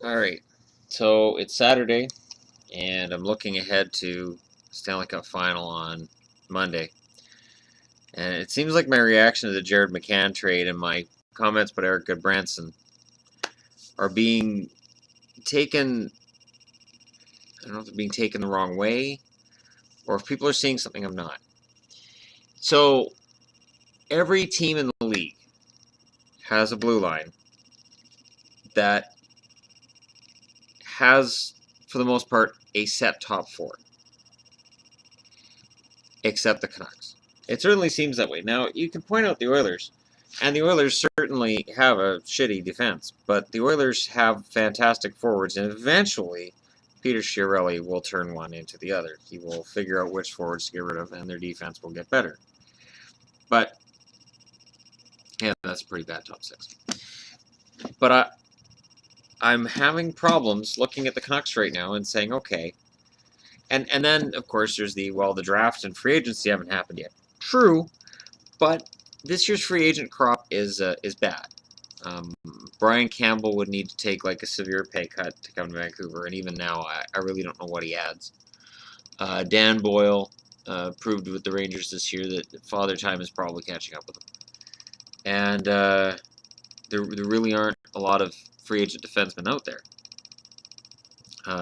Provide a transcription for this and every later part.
All right. So it's Saturday, and I'm looking ahead to Stanley Cup final on Monday. And it seems like my reaction to the Jared McCann trade and my comments about Eric Goodbranson are being taken. I don't know if they're being taken the wrong way, or if people are seeing something I'm not. So every team in the league has a blue line that has, for the most part, a set top four, except the Canucks. It certainly seems that way. Now, you can point out the Oilers, and the Oilers certainly have a shitty defense, but the Oilers have fantastic forwards, and eventually Peter Chiarelli will turn one into the other. He will figure out which forwards to get rid of, and their defense will get better. But, yeah, that's a pretty bad top six. But I'm having problems looking at the Canucks right now and saying, okay. And then, of course, there's the draft and free agency haven't happened yet. True, but this year's free agent crop is bad. Um, Brian Campbell would need to take like a severe pay cut to come to Vancouver, and even now, I really don't know what he adds. Dan Boyle proved with the Rangers this year that Father Time is probably catching up with him. And there really aren't a lot of free agent defensemen out there.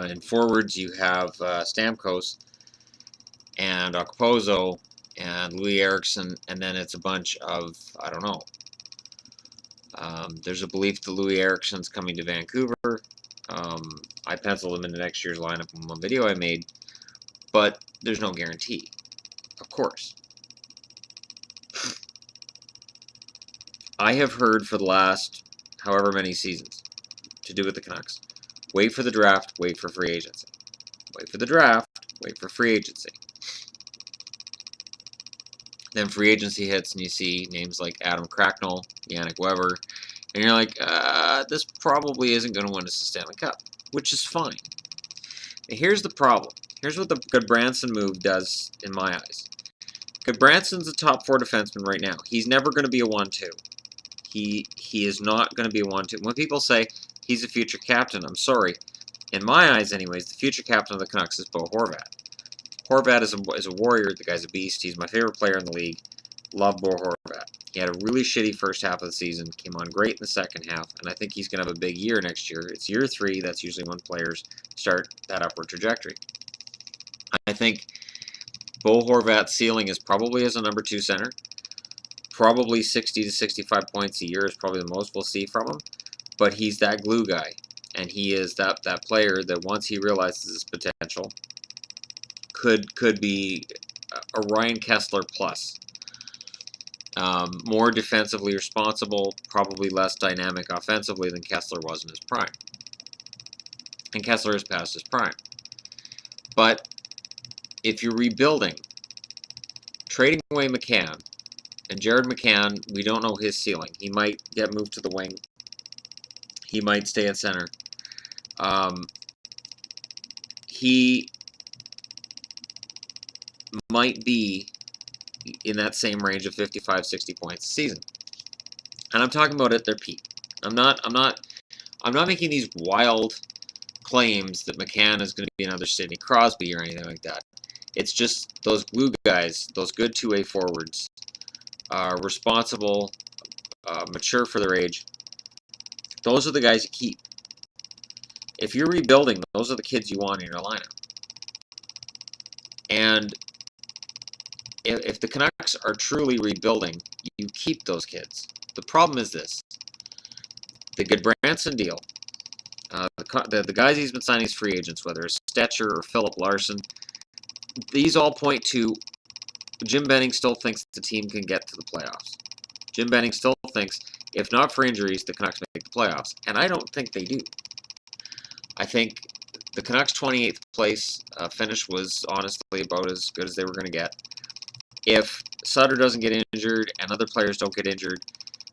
In forwards, you have Stamkos and Okposo and Louis Eriksson, and then it's a bunch of, I don't know. There's a belief that Louis Eriksson's coming to Vancouver. I penciled him into next year's lineup in one video I made, but there's no guarantee, of course. I have heard for the last however many seasons to do with the Canucks. Wait for the draft, wait for free agency. Wait for the draft, wait for free agency. Then free agency hits and you see names like Adam Cracknell, Yannick Weber, and you're like, this probably isn't going to win us the Stanley Cup, which is fine. Now, here's the problem. Here's what the Goodbranson move does in my eyes. Goodbranson's a top four defenseman right now. He's never going to be a 1-2. He is not going to be a 1-2. When people say he's a future captain, I'm sorry. In my eyes, anyways, the future captain of the Canucks is Bo Horvat. Horvat is a warrior. The guy's a beast. He's my favorite player in the league. Love Bo Horvat. He had a really shitty first half of the season, came on great in the second half, and I think he's going to have a big year next year. It's year 3. That's usually when players start that upward trajectory. I think Bo Horvat's ceiling is probably as a number 2 center. Probably 60 to 65 points a year is probably the most we'll see from him. But he's that glue guy, and he is that player that once he realizes his potential, could be a Ryan Kessler plus. More defensively responsible, probably less dynamic offensively than Kessler was in his prime. And Kessler is past his prime. But if you're rebuilding, trading away McCann, and Jared McCann, we don't know his ceiling. He might get moved to the wing. He might stay at center. He might be in that same range of 55, 60 points a season. And I'm talking about at their peak. I'm not making these wild claims that McCann is going to be another Sidney Crosby or anything like that. It's just those glue guys, those good two-way forwards, responsible, mature for their age. Those are the guys you keep. If you're rebuilding, those are the kids you want in your lineup. And if the Canucks are truly rebuilding, you keep those kids. The problem is this. The Goodbranson deal, the guys he's been signing as free agents, whether it's Stetcher or Philip Larson, these all point to Jim Benning still thinks the team can get to the playoffs. Jim Benning still thinks, if not for injuries, the Canucks make the playoffs. And I don't think they do. I think the Canucks' 28th place finish was honestly about as good as they were going to get. If Sutter doesn't get injured and other players don't get injured,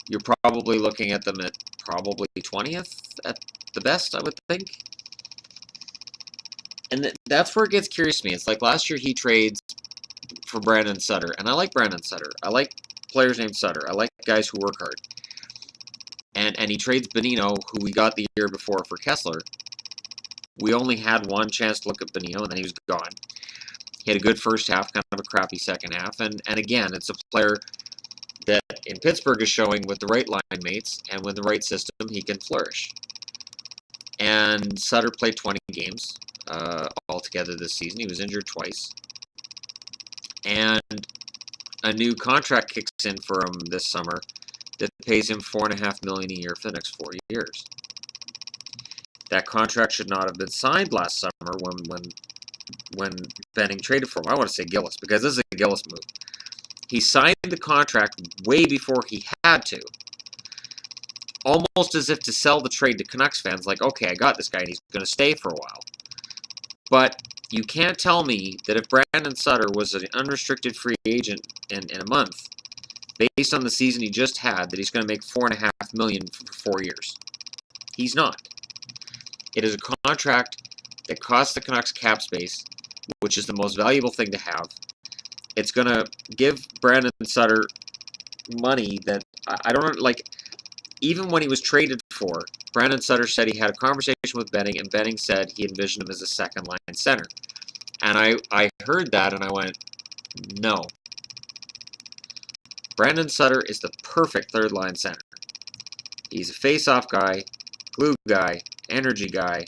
you're probably looking at them at probably 20th at the best, I would think. And that's where it gets curious to me. It's like last year he trades for Brandon Sutter, and I like Brandon Sutter. I like players named Sutter. I like guys who work hard. and he trades Bonino, who we got the year before, for Kessler. We only had one chance to look at Bonino, and then he was gone. He had a good first half, kind of a crappy second half, and again, it's a player that in Pittsburgh is showing with the right line mates and with the right system, he can flourish. And Sutter played 20 games altogether this season. He was injured twice. And a new contract kicks in for him this summer that pays him $4.5 million a year for the next 4 years. That contract should not have been signed last summer when Benning traded for him. I want to say Gillis, because this is a Gillis move. He signed the contract way before he had to, almost as if to sell the trade to Canucks fans, like, okay, I got this guy and he's going to stay for a while. But you can't tell me that if Brandon Sutter was an unrestricted free agent in a month, based on the season he just had, that he's going to make $4.5 million for 4 years. He's not. It is a contract that costs the Canucks cap space, which is the most valuable thing to have. It's going to give Brandon Sutter money that I don't like. Even when he was traded for, Brandon Sutter said he had a conversation with Benning, and Benning said he envisioned him as a second-line center. And I heard that, and I went, no. Brandon Sutter is the perfect third-line center. He's a face-off guy, glue guy, energy guy.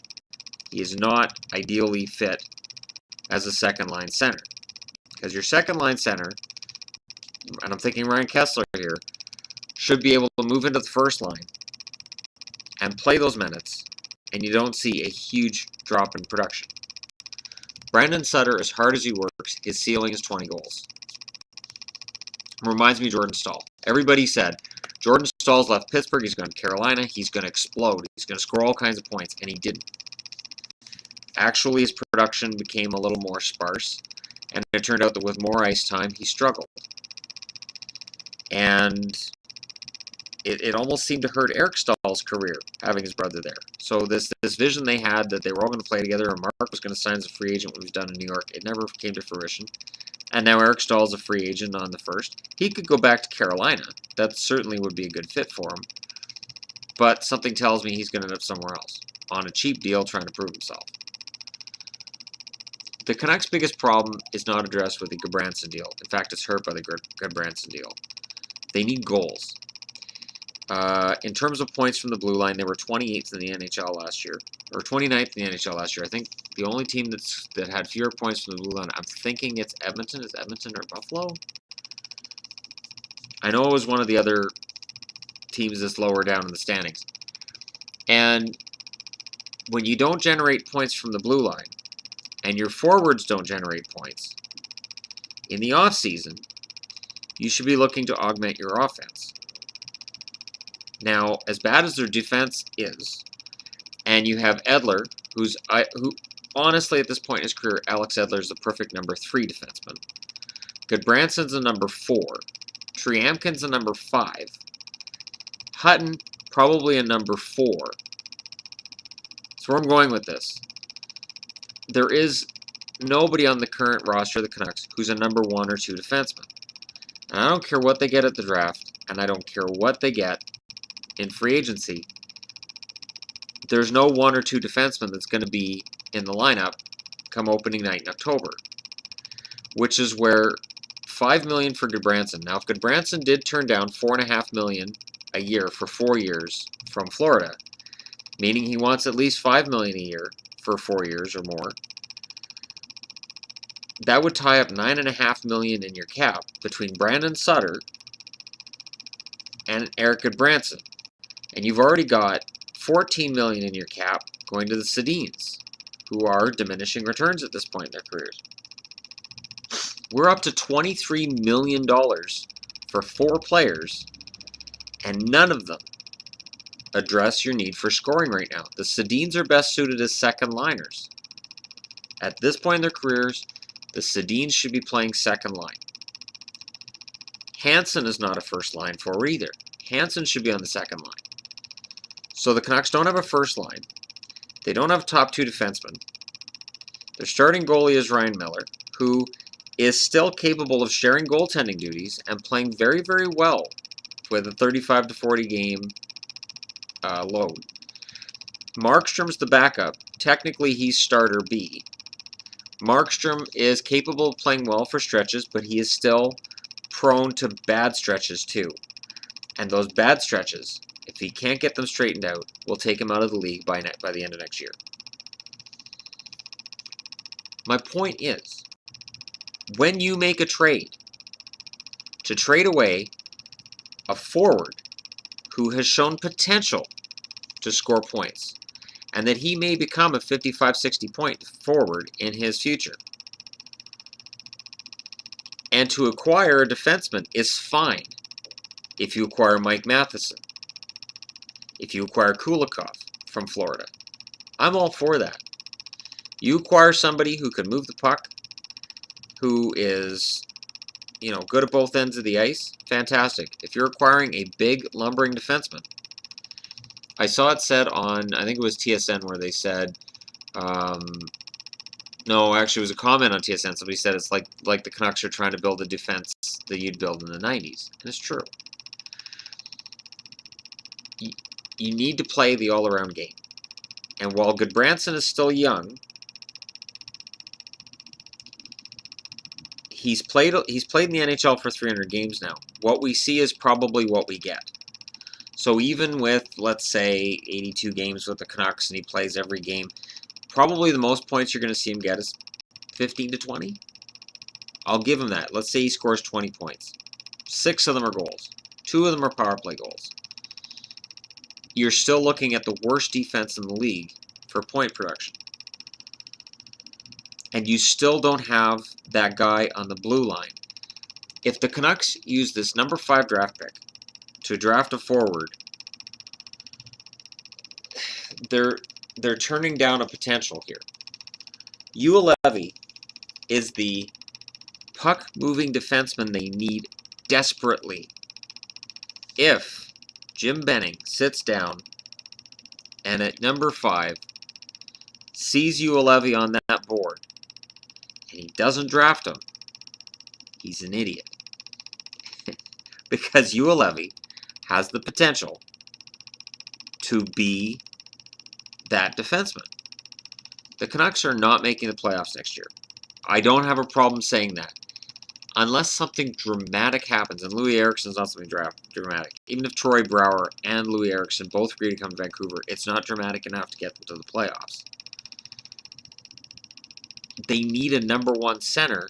He is not ideally fit as a second-line center. Because your second-line center, and I'm thinking Ryan Kessler here, should be able to move into the first line and play those minutes, and you don't see a huge drop in production. Brandon Sutter, as hard as he works, his ceiling is 20 goals. Reminds me of Jordan Staal. Everybody said, Jordan Staal's left Pittsburgh, he's going to Carolina, he's going to explode, he's going to score all kinds of points, and he didn't. Actually, his production became a little more sparse, and it turned out that with more ice time, he struggled. And it almost seemed to hurt Eric Stahl's career, having his brother there. So this vision they had that they were all going to play together and Mark was going to sign as a free agent when he was done in New York, it never came to fruition. And now Eric Stahl's a free agent on the first. He could go back to Carolina. That certainly would be a good fit for him. But something tells me he's going to end up somewhere else, on a cheap deal trying to prove himself. The Canucks' biggest problem is not addressed with the Goodbranson deal. In fact, it's hurt by the Goodbranson deal. They need goals. In terms of points from the blue line, they were 28th in the NHL last year, or 29th in the NHL last year. I think the only team that had fewer points from the blue line, I'm thinking it's Edmonton. Is Edmonton or Buffalo? I know it was one of the other teams that's lower down in the standings. And when you don't generate points from the blue line, and your forwards don't generate points, in the offseason, you should be looking to augment your offense. Now, as bad as their defense is, and you have Edler, who honestly at this point in his career, Alex Edler is the perfect number 3 defenseman. Goodbranson's a number 4. Triamkin's a number 5. Hutton, probably a number 4. So where I'm going with this, there is nobody on the current roster of the Canucks who's a number 1 or 2 defenseman. And I don't care what they get at the draft, and I don't care what they get in free agency. There's no 1 or 2 defenseman that's going to be in the lineup come opening night in October, which is where $5 million for Goodbranson. Now, if Goodbranson did turn down $4.5 million a year for 4 years from Florida, meaning he wants at least $5 million a year for 4 years or more, that would tie up $9.5 million in your cap between Brandon Sutter and Eric Goodbranson. And you've already got $14 million in your cap going to the Sedins, who are diminishing returns at this point in their careers. We're up to $23 million for 4 players, and none of them address your need for scoring right now. The Sedins are best suited as second liners. At this point in their careers, the Sedins should be playing second line. Hansen is not a first line forward either. Hansen should be on the second line. So the Canucks don't have a first line. They don't have top 2 defensemen. Their starting goalie is Ryan Miller, who is still capable of sharing goaltending duties and playing very, very well with a 35 to 40 game load. Markstrom's the backup. Technically, he's starter B. Markstrom is capable of playing well for stretches, but he is still prone to bad stretches too. And those bad stretches, if he can't get them straightened out, will take him out of the league by the end of next year. My point is, when you make a trade to trade away a forward who has shown potential to score points, and that he may become a 55-60 point forward in his future, and to acquire a defenseman is fine. If you acquire Mike Matheson, if you acquire Kulikov from Florida, I'm all for that. You acquire somebody who can move the puck, who is, good at both ends of the ice, fantastic. If you're acquiring a big, lumbering defenseman, I saw it said on, I think it was TSN, where they said, no, actually it was a comment on TSN. Somebody said it's like the Canucks are trying to build a defense that you'd build in the 90s. And it's true. You need to play the all-around game. And while Goodbranson is still young, he's played in the NHL for 300 games now. What we see is probably what we get. So even with, let's say, 82 games with the Canucks and he plays every game, probably the most points you're going to see him get is 15 to 20. I'll give him that. Let's say he scores 20 points. 6 of them are goals. 2 of them are power play goals. You're still looking at the worst defense in the league for point production. And you still don't have that guy on the blue line. If the Canucks use this number 5 draft pick to draft a forward, they're turning down a potential here. Ulevi is the puck-moving defenseman they need desperately. If Jim Benning sits down and at number 5 sees Ulevi on that board and he doesn't draft him, he's an idiot. Because Ulevi has the potential to be that defenseman. The Canucks are not making the playoffs next year. I don't have a problem saying that. Unless something dramatic happens, and Louis Eriksson's not something dramatic. Even if Troy Brouwer and Louis Eriksson both agree to come to Vancouver, it's not dramatic enough to get them to the playoffs. They need a number 1 center,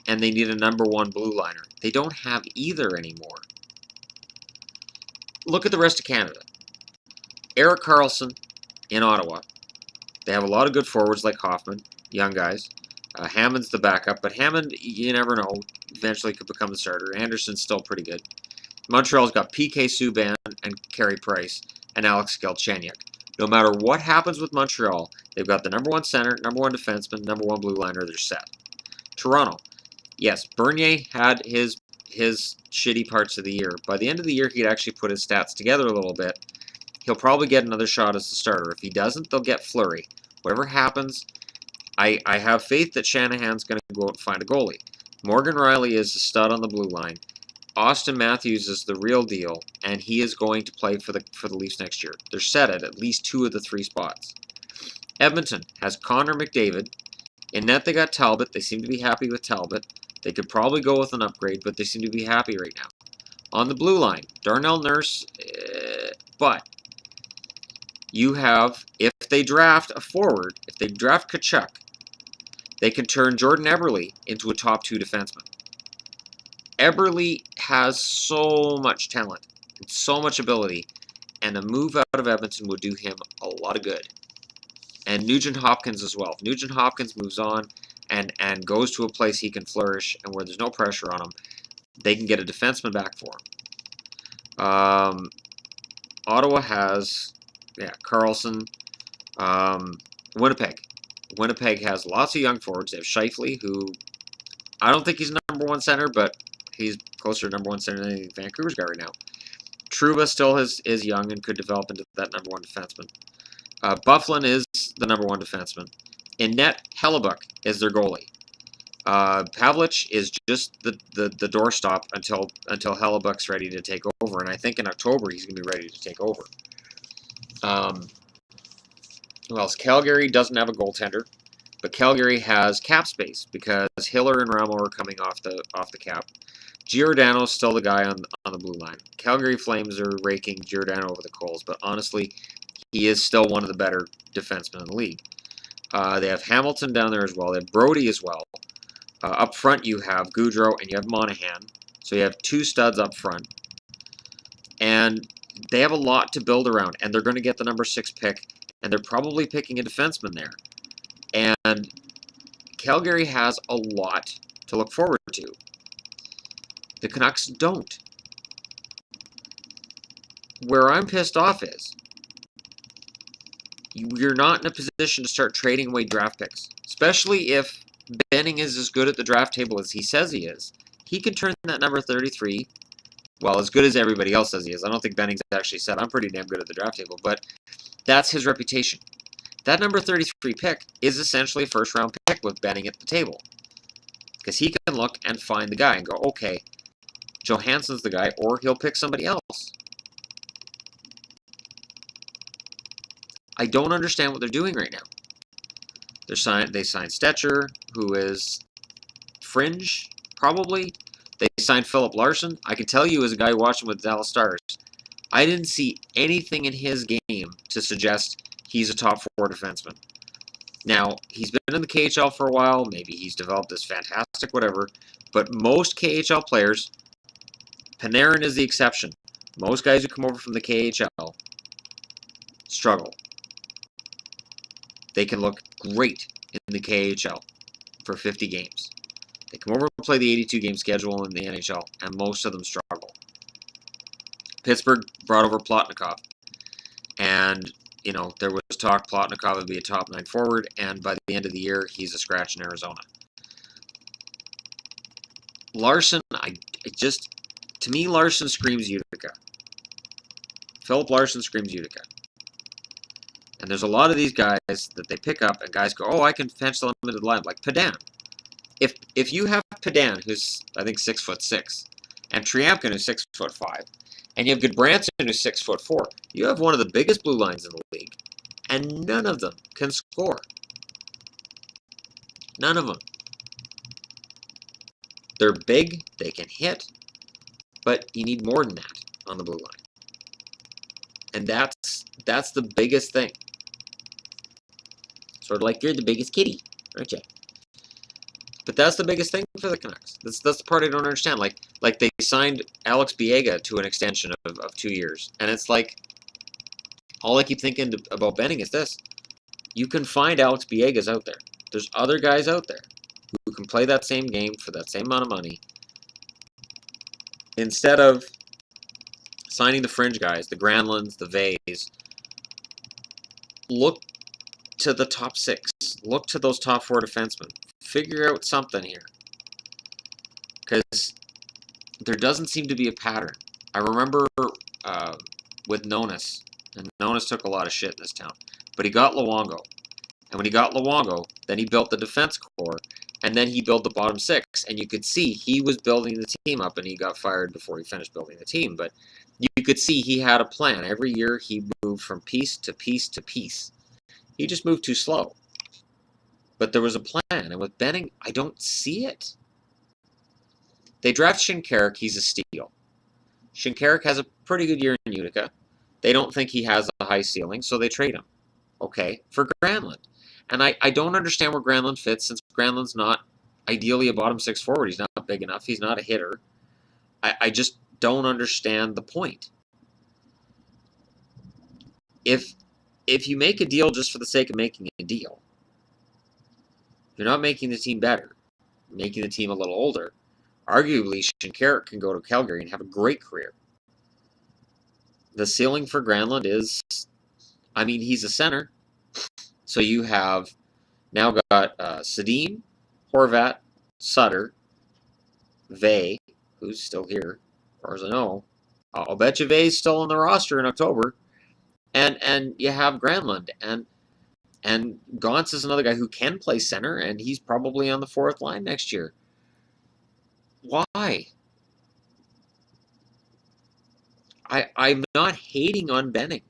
and they need a number 1 blue liner. They don't have either anymore. Look at the rest of Canada. Erik Karlsson in Ottawa. They have a lot of good forwards like Hoffman, young guys. Hammond's the backup, but Hammond, you never know, eventually could become the starter. Anderson's still pretty good. Montreal's got PK Subban and Carey Price and Alex Galchenyuk. No matter what happens with Montreal, they've got the number 1 center, number 1 defenseman, number 1 blue liner, they're set. Toronto, yes, Bernier had his shitty parts of the year. By the end of the year, he'd actually put his stats together a little bit. He'll probably get another shot as the starter. If he doesn't, they'll get Fleury. Whatever happens, I have faith that Shanahan's going to go out and find a goalie. Morgan Riley is a stud on the blue line. Austin Matthews is the real deal, and he is going to play for the Leafs next year. They're set at least 2 of the 3 spots. Edmonton has Connor McDavid. In net, they got Talbot. They seem to be happy with Talbot. They could probably go with an upgrade, but they seem to be happy right now. On the blue line, Darnell Nurse, but you have, if they draft a forward, if they draft Tkachuk, they can turn Jordan Eberle into a top 2 defenseman. Eberle has so much talent and so much ability, and a move out of Edmonton would do him a lot of good. And Nugent Hopkins as well. If Nugent Hopkins moves on and goes to a place he can flourish and where there's no pressure on him, they can get a defenseman back for him. Ottawa has, Karlsson. Winnipeg. Winnipeg has lots of young forwards. They have Scheifele, who I don't think he's number 1 center, but he's closer to number 1 center than Vancouver's got right now. Trouba still is young and could develop into that number 1 defenseman. Bufflin is the number 1 defenseman. In net, Hellebuck is their goalie. Pavlich is just the doorstop until Hellebuck's ready to take over, and I think in October he's going to be ready to take over. Who else? Calgary doesn't have a goaltender, but Calgary has cap space because Hiller and Ramo are coming off the cap. Giordano's still the guy on the blue line. Calgary Flames are raking Giordano over the coals, but honestly, he is still one of the better defensemen in the league. They have Hamilton down there as well. They have Brody as well. Up front, you have Goudreau and you have Monahan. So you have two studs up front. And they have a lot to build around. And they're going to get the number 6 pick. And they're probably picking a defenseman there. And Calgary has a lot to look forward to. The Canucks don't. Where I'm pissed off is you're not in a position to start trading away draft picks. Especially if Benning is as good at the draft table as he says he is. He can turn that number 33, well, as good as everybody else says he is. I don't think Benning's actually said, I'm pretty damn good at the draft table, but that's his reputation. That number 33 pick is essentially a first-round pick with Benning at the table. Because he can look and find the guy and go, okay, Johansson's the guy, or he'll pick somebody else. I don't understand what they're doing right now. They signed Stetcher, who is fringe, probably. They signed Philip Larson. I can tell you as a guy who watched him with the Dallas Stars, I didn't see anything in his game to suggest he's a top 4 defenseman. Now, he's been in the KHL for a while. Maybe he's developed this fantastic whatever. But most KHL players, Panarin is the exception. Most guys who come over from the KHL struggle. They can look great in the KHL for 50 games. They come over and play the 82-game schedule in the NHL, and most of them struggle. Pittsburgh brought over Plotnikov, and there was talk Plotnikov would be a top 9 forward, and by the end of the year, he's a scratch in Arizona. Larson, to me, Larson screams Utica. Philip Larson screams Utica. And there's a lot of these guys that they pick up, and guys go, oh, I can pencil him into the line, like Padan. If you have Padan, who's, I think, 6'6", and Triamkin, who's 6'5", and you have Goodbranson, who's 6'4", you have one of the biggest blue lines in the league, and none of them can score. None of them. They're big, they can hit, but you need more than that on the blue line. And that's the biggest thing. Sort of like you're the biggest kitty, aren't you? But that's the biggest thing for the Canucks. That's the part I don't understand. Like they signed Alex Biega to an extension of 2 years. And it's like, all I keep thinking about Benning is this. You can find Alex Biegas out there. There's other guys out there who can play that same game for that same amount of money. Instead of signing the fringe guys, the Granlunds, the Veys, look to the top 6. Look to those top 4 defensemen. Figure out something here. Because there doesn't seem to be a pattern. I remember with Nonis, and Nonis took a lot of shit in this town, but he got Luongo. And when he got Luongo, then he built the defense core, and then he built the bottom 6, and you could see he was building the team up, and he got fired before he finished building the team, but you could see he had a plan. Every year he moved from piece to piece to piece. He just moved too slow. But there was a plan, and with Benning, I don't see it. They draft Shinkarik, he's a steal. Shinkarik has a pretty good year in Utica. They don't think he has a high ceiling, so they trade him. Okay, for Granlund. And I don't understand where Granlund fits, since Granlund's not ideally a bottom 6 forward. He's not big enough. He's not a hitter. I just don't understand the point. If you make a deal just for the sake of making a deal, you're not making the team better. You're making the team a little older. Arguably, Shinkarik can go to Calgary and have a great career. The ceiling for Granlund is, he's a center. So you have now got Sedin, Horvat, Sutter, Vey, who's still here, as far as I know. I'll bet you Vey's still on the roster in October. And you have Granlund. And Gauntz is another guy who can play center, and he's probably on the 4th line next year. Why? I'm not hating on Benning.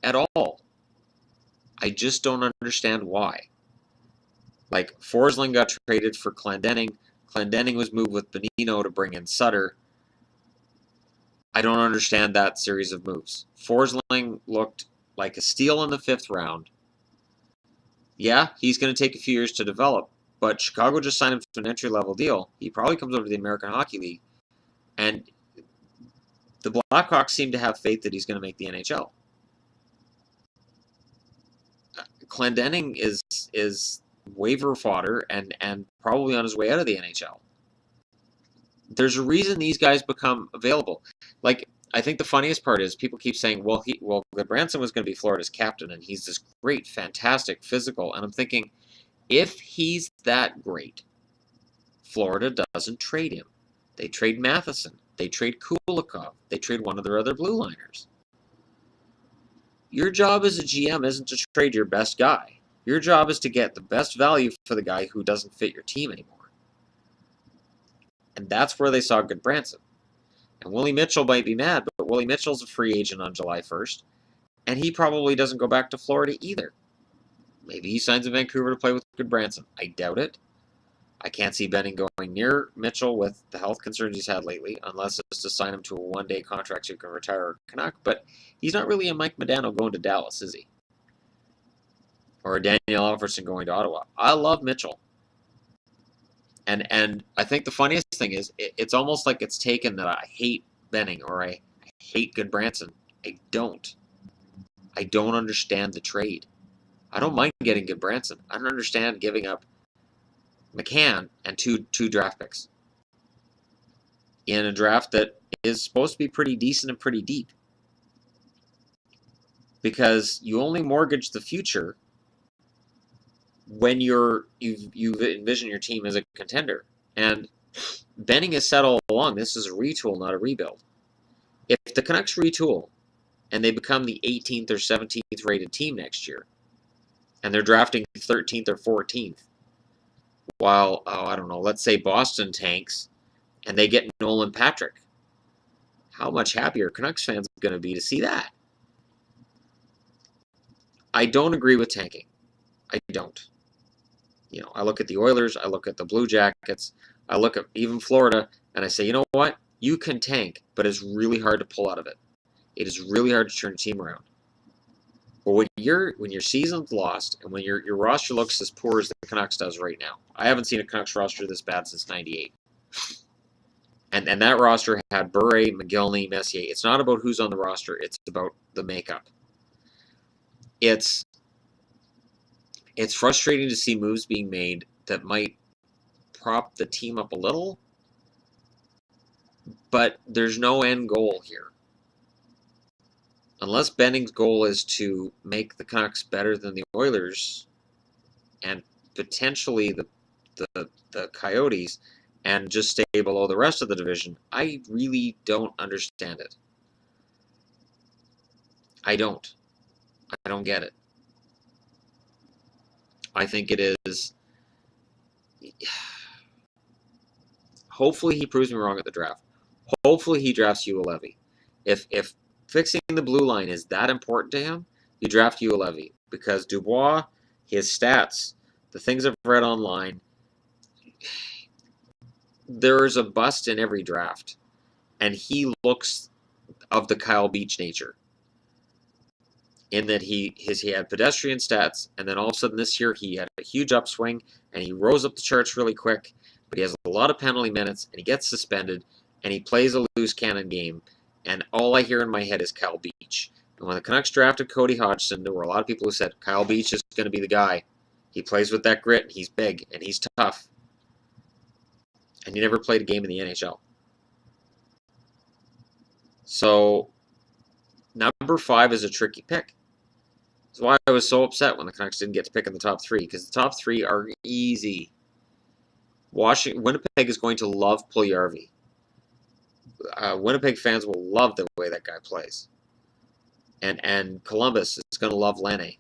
at all. I just don't understand why. Like, Forsling got traded for Clendening. Clendening was moved with Bonino to bring in Sutter. I don't understand that series of moves. Forsling looked like a steal in the 5th round. Yeah, he's going to take a few years to develop, but Chicago just signed him to an entry-level deal. He probably comes over to the American Hockey League, and the Blackhawks seem to have faith that he's going to make the NHL. Clendening is waiver fodder and probably on his way out of the NHL. There's a reason these guys become available. Like, I think the funniest part is people keep saying, well, Goodbranson was going to be Florida's captain, and he's this great, fantastic, physical. And I'm thinking, if he's that great, Florida doesn't trade him. They trade Matheson. They trade Kulikov. They trade one of their other blue liners. Your job as a GM isn't to trade your best guy. Your job is to get the best value for the guy who doesn't fit your team anymore. And that's where they saw Goodbranson. And Willie Mitchell might be mad, but Willie Mitchell's a free agent on July 1st, and he probably doesn't go back to Florida either. Maybe he signs in Vancouver to play with Goodbranson. I doubt it. I can't see Benning going near Mitchell with the health concerns he's had lately, unless it's to sign him to a one-day contract so he can retire a Canuck. But he's not really a Mike Modano going to Dallas, is he? Or a Daniel Alfredson going to Ottawa. I love Mitchell. And I think the funniest thing is, it's almost like it's taken that I hate Benning or I hate Goodbranson. I don't. I don't understand the trade. I don't mind getting Goodbranson. I don't understand giving up McCann and two draft picks in a draft that is supposed to be pretty decent and pretty deep. Because you only mortgage the future when you envision your team as a contender. And Benning has said all along, this is a retool, not a rebuild. If the Canucks retool and they become the 18th or 17th rated team next year, and they're drafting 13th or 14th, while, I don't know, let's say Boston tanks and they get Nolan Patrick, how much happier Canucks fans are going to be to see that? I don't agree with tanking. I don't. You know, I look at the Oilers, I look at the Blue Jackets, I look at even Florida, and I say, you know what? You can tank, but it's really hard to pull out of it. It is really hard to turn a team around. But when your season's lost and when your roster looks as poor as the Canucks does right now, I haven't seen a Canucks roster this bad since '98. And that roster had Bure, McGillney, Messier. It's not about who's on the roster; it's about the makeup. It's frustrating to see moves being made that might prop the team up a little, but there's no end goal here. Unless Benning's goal is to make the Canucks better than the Oilers and potentially the Coyotes and just stay below the rest of the division, I really don't understand it. I don't get it. I think it is. Hopefully he proves me wrong at the draft. Hopefully he drafts Ulevy. If fixing the blue line is that important to him, you draft Ulevy, because Dubois, his stats, the things I've read online, there's a bust in every draft, and he looks of the Kyle Beach nature. In that he had pedestrian stats, and then all of a sudden this year he had a huge upswing, and he rose up the charts really quick, but he has a lot of penalty minutes, and he gets suspended, and he plays a loose cannon game, and all I hear in my head is Kyle Beach. And when the Canucks drafted Cody Hodgson, there were a lot of people who said, Kyle Beach is going to be the guy. He plays with that grit, and he's big, and he's tough. And he never played a game in the NHL. So, number 5 is a tricky pick. That's why I was so upset when the Canucks didn't get to pick in the top 3, because the top 3 are easy. Winnipeg is going to love Puljujarvi. Winnipeg fans will love the way that guy plays. And Columbus is going to love Laine.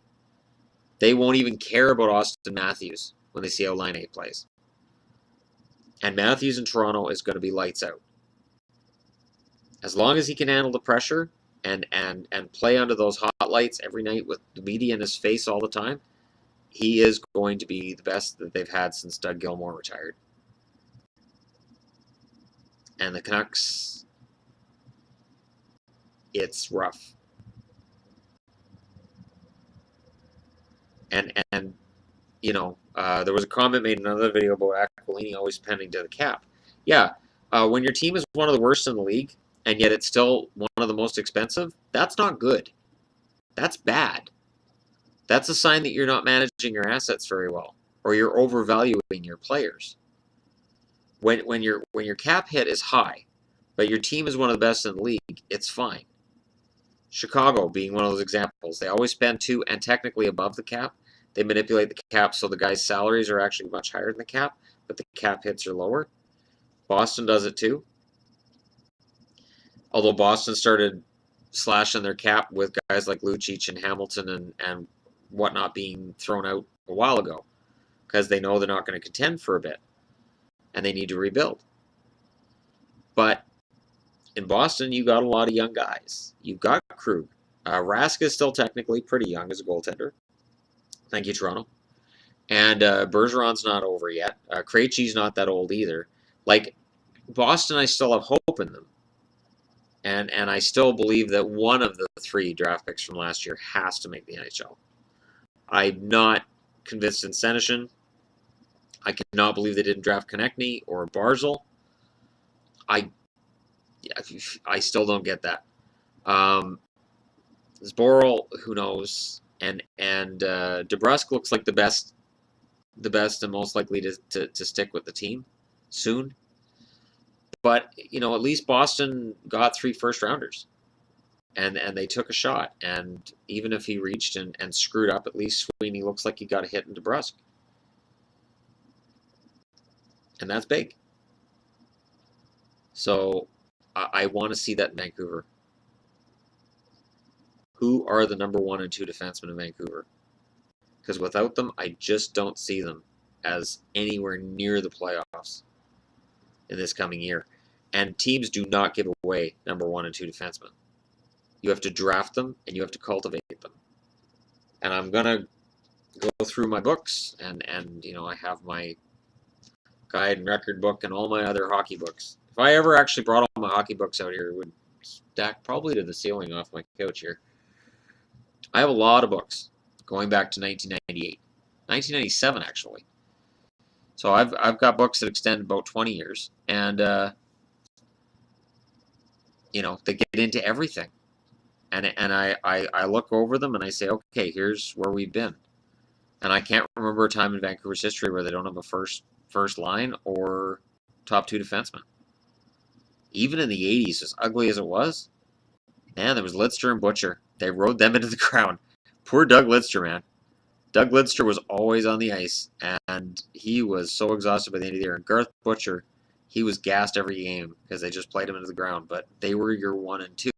They won't even care about Austin Matthews when they see how Laine plays. And Matthews in Toronto is going to be lights out. As long as he can handle the pressure, and play under those hot lights every night with the media in his face all the time, he is going to be the best that they've had since Doug Gilmour retired. And the Canucks, it's rough. And there was a comment made in another video about Aquilini always pending to the cap. Yeah, when your team is one of the worst in the league, and yet it's still one of the most expensive, that's not good. That's bad. That's a sign that you're not managing your assets very well, or you're overvaluing your players. When your cap hit is high, but your team is one of the best in the league, it's fine. Chicago being one of those examples. They always spend to and technically above the cap. They manipulate the cap so the guys' salaries are actually much higher than the cap, but the cap hits are lower. Boston does it too. Although Boston started slashing their cap with guys like Lucic and Hamilton and whatnot being thrown out a while ago because they know they're not going to contend for a bit and they need to rebuild. But in Boston, you got a lot of young guys. You've got Krug. Rask is still technically pretty young as a goaltender. Thank you, Toronto. And Bergeron's not over yet. Krejci's not that old either. Like, Boston, I still have hope in them. And I still believe that one of the 3 draft picks from last year has to make the NHL. I'm not convinced in Senyshyn. I cannot believe they didn't draft Konechny or Barzal. I still don't get that. Zboril, who knows? And DeBrusk looks like the best and most likely to stick with the team soon. But at least Boston got 3 first-rounders, and they took a shot. And even if he reached and screwed up, at least Sweeney looks like he got a hit in DeBrusk, and that's big. So I want to see that in Vancouver. Who are the number 1 and 2 defensemen in Vancouver? Because without them, I just don't see them as anywhere near the playoffs in this coming year. And teams do not give away number 1 and 2 defensemen. You have to draft them and you have to cultivate them. And I'm gonna go through my books and I have my guide and record book and all my other hockey books. If I ever actually brought all my hockey books out here, it would stack probably to the ceiling off my couch here. I have a lot of books going back to 1998, 1997 actually. So I've got books that extend about 20 years, and they get into everything, and I look over them and I say, okay, here's where we've been, and I can't remember a time in Vancouver's history where they don't have a first line or top 2 defensemen. Even in the 80s, as ugly as it was, man, there was Lidster and Butcher. They rode them into the ground. Poor Doug Lidster, man. Doug Lidster was always on the ice, and he was so exhausted by the end of the year. And Garth Butcher, he was gassed every game because they just played him into the ground. But they were your 1 and 2.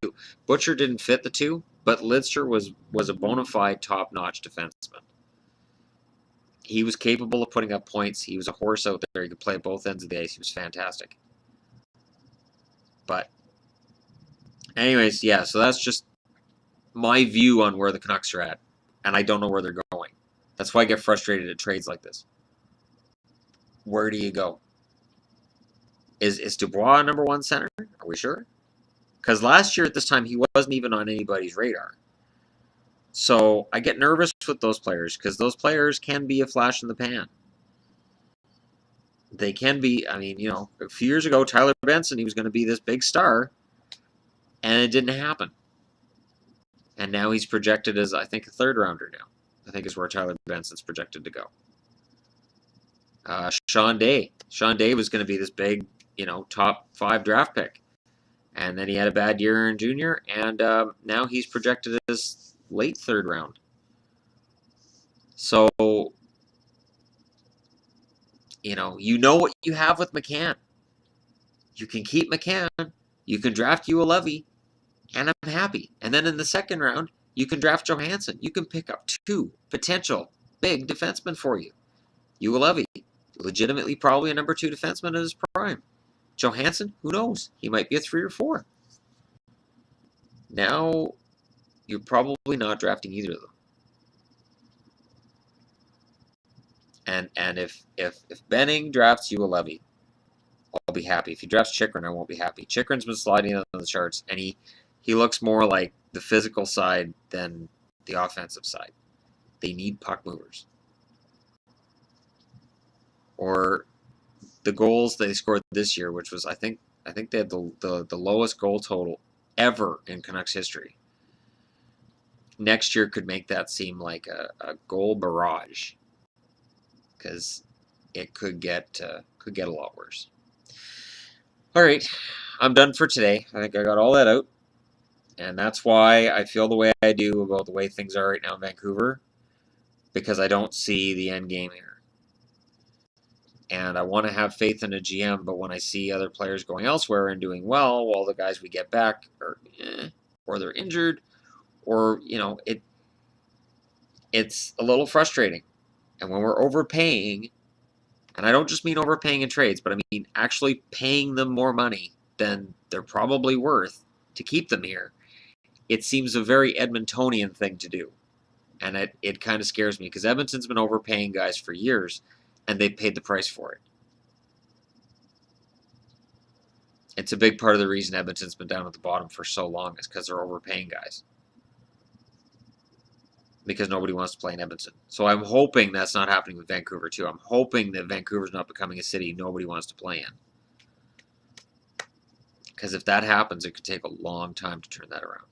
Butcher didn't fit the 2, but Lidster was a bona fide top-notch defenseman. He was capable of putting up points. He was a horse out there. He could play at both ends of the ice. He was fantastic. But anyways, yeah, so that's just my view on where the Canucks are at, and I don't know where they're going. That's why I get frustrated at trades like this. Where do you go? Is Dubois a number 1 center? Are we sure? Because last year at this time, he wasn't even on anybody's radar. So I get nervous with those players because those players can be a flash in the pan. They can be, a few years ago, Tyler Benson, he was going to be this big star, and it didn't happen. And now he's projected as, I think, a 3rd rounder now. I think is where Tyler Benson's projected to go. Sean Day. Sean Day was going to be this big, top 5 draft pick. And then he had a bad year in junior, and now he's projected as late 3rd round. So, you know what you have with McCann. You can keep McCann. You can draft Levy, and I'm happy. And then in the 2nd round, you can draft Johansson. You can pick up 2 potential big defensemen for you. Levy, legitimately probably a number 2 defenseman in his prime. Johansson, who knows? He might be a 3 or 4. Now you're probably not drafting either of them. And if Benning drafts you a Levy, I'll be happy. If he drafts Chikrin, I won't be happy. Chikrin's been sliding on the charts, and he looks more like the physical side than the offensive side. They need puck movers. Or the goals they scored this year, which was I think they had the lowest goal total ever in Canucks history. Next year could make that seem like a goal barrage, because it could get a lot worse. All right, I'm done for today. I think I got all that out, and that's why I feel the way I do about the way things are right now in Vancouver, because I don't see the end game here. And I want to have faith in a GM, but when I see other players going elsewhere and doing well, while the guys we get back are, or they're injured, or it's a little frustrating. And when we're overpaying, and I don't just mean overpaying in trades, but I mean actually paying them more money than they're probably worth to keep them here, it seems a very Edmontonian thing to do. And it kind of scares me, because Edmonton's been overpaying guys for years, and they paid the price for it. It's a big part of the reason Edmonton's been down at the bottom for so long, is because they're overpaying guys. Because nobody wants to play in Edmonton. So I'm hoping that's not happening with Vancouver too. I'm hoping that Vancouver's not becoming a city nobody wants to play in. Because if that happens, it could take a long time to turn that around.